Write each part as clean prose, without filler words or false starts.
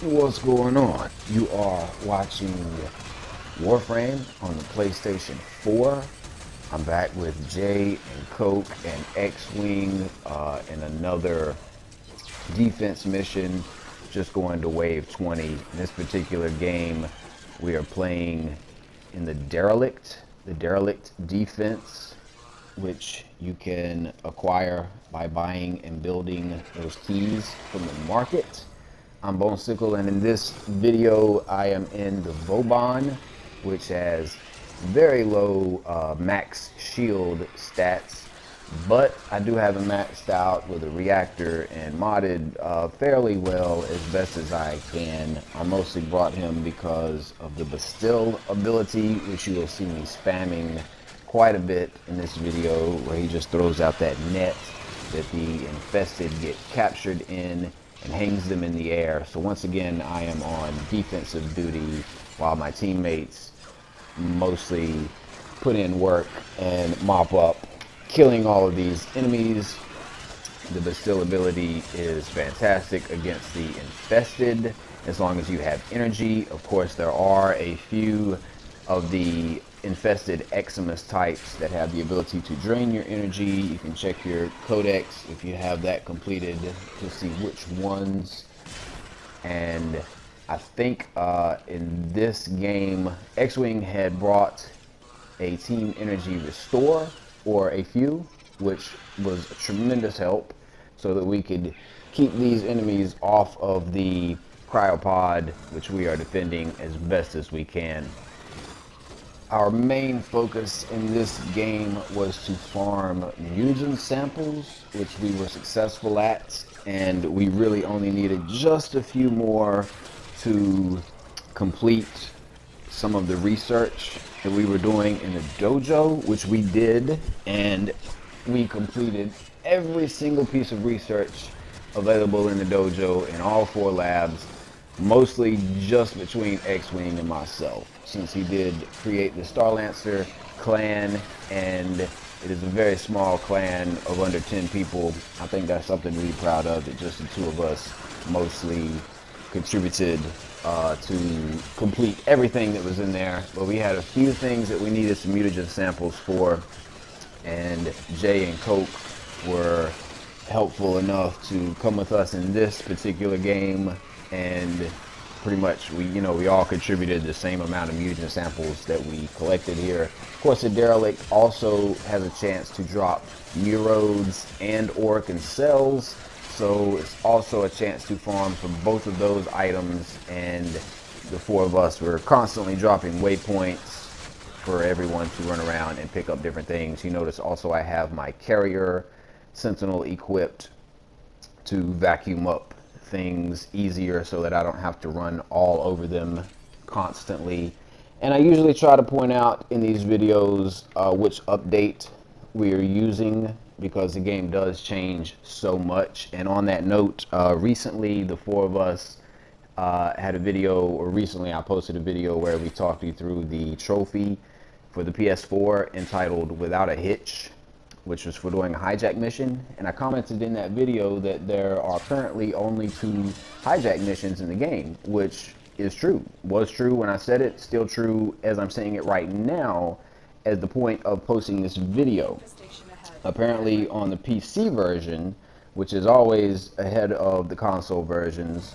What's going on? You are watching Warframe on the PlayStation 4. I'm back with Jay and Koke and Xwing in another defense mission, just going to wave 20. In this particular game, we are playing in the Derelict Defense, which you can acquire by buying and building those keys from the market. I'm BoneSickle, and in this video I am in the Vauban, which has very low max shield stats, but I do have it maxed out with a Reactor and modded fairly well as best as I can. I mostly brought him because of the Bastille ability, which you will see me spamming quite a bit in this video, where he just throws out that net that the infested get captured in and hangs them in the air. So once again, I am on defensive duty while my teammates mostly put in work and mop up, killing all of these enemies. The Bastille ability is fantastic against the infested as long as you have energy. Of course, there are a few of the infested Xmas types that have the ability to drain your energy. You can check your codex if you have that completed to see which ones. And I think in this game, Xwing had brought a team energy restore, or a few, which was a tremendous help so that we could keep these enemies off of the cryopod, which we are defending as best as we can. Our main focus in this game was to farm mutagen samples, which we were successful at, and we really only needed just a few more to complete some of the research that we were doing in the dojo, which we did, and we completed every single piece of research available in the dojo in all 4 labs, mostly just between Xwing and myself, since he did create the Starlancer clan, and it is a very small clan of under 10 people. I think that's something to be proud of, that just the 2 of us mostly contributed to complete everything that was in there. But we had a few things that we needed some mutagen samples for, and Jay and Koke were helpful enough to come with us in this particular game, and pretty much we all contributed the same amount of mutagen samples that we collected here. Of course, the Derelict also has a chance to drop neurodes and Orokin cells, so it's also a chance to farm for both of those items, and the 4 of us were constantly dropping waypoints for everyone to run around and pick up different things. You notice also I have my carrier Sentinel equipped to vacuum up things easier so that I don't have to run all over them constantly. And I usually try to point out in these videos which update we are using, because the game does change so much. And on that note, recently the 4 of us had a video, or recently I posted a video where we talked you through the trophy for the PS4 entitled Without a Hitch, which was for doing a hijack mission. And I commented in that video that there are currently only 2 hijack missions in the game, which is true. Was true when I said it, still true as I'm saying it right now as the point of posting this video. Apparently on the PC version, which is always ahead of the console versions,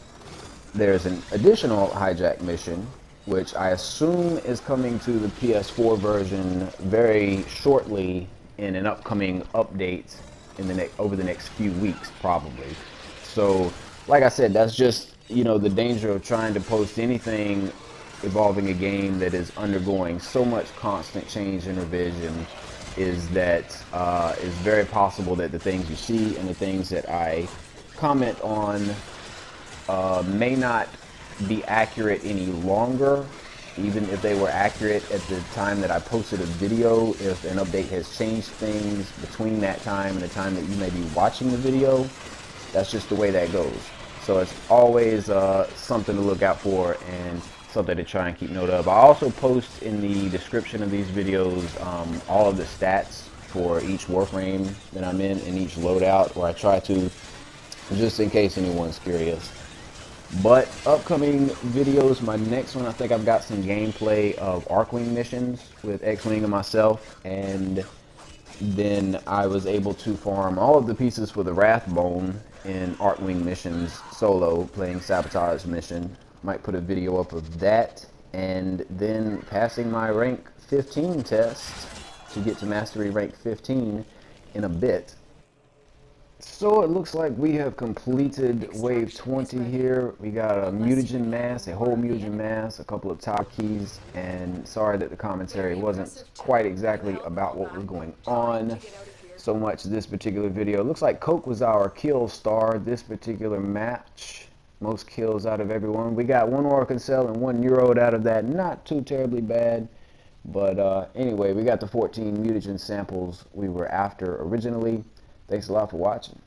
there's an additional hijack mission, which I assume is coming to the PS4 version very shortly in an upcoming update in the over the next few weeks, probably. So like I said, that's just the danger of trying to post anything involving a game that is undergoing so much constant change and revision, is that it's very possible that the things you see and the things that I comment on may not be accurate any longer. Even if they were accurate at the time that I posted a video, if an update has changed things between that time and the time that you may be watching the video, that's just the way that goes. So it's always something to look out for and something to try and keep note of. I also post in the description of these videos all of the stats for each Warframe that I'm in each loadout, where I try to, just in case anyone's curious. But upcoming videos, my next one, I think I've got some gameplay of Arcwing missions with Xwing and myself, and then I was able to farm all of the pieces for the Wrathbone in Arcwing missions solo, playing Sabotage mission. Might put a video up of that, and then passing my rank 15 test to get to mastery rank 15 in a bit. So it looks like we have completed wave 20 here. We got a Mutagen Mass, a whole Mutagen Mass, a couple of top keys, and sorry that the commentary wasn't quite exactly about what was going on so much this particular video. It looks like Koke was our kill star this particular match. Most kills out of everyone. We got one Orokin cell and one neurode out of that. Not too terribly bad. But anyway, we got the 14 mutagen samples we were after originally. Thanks a lot for watching.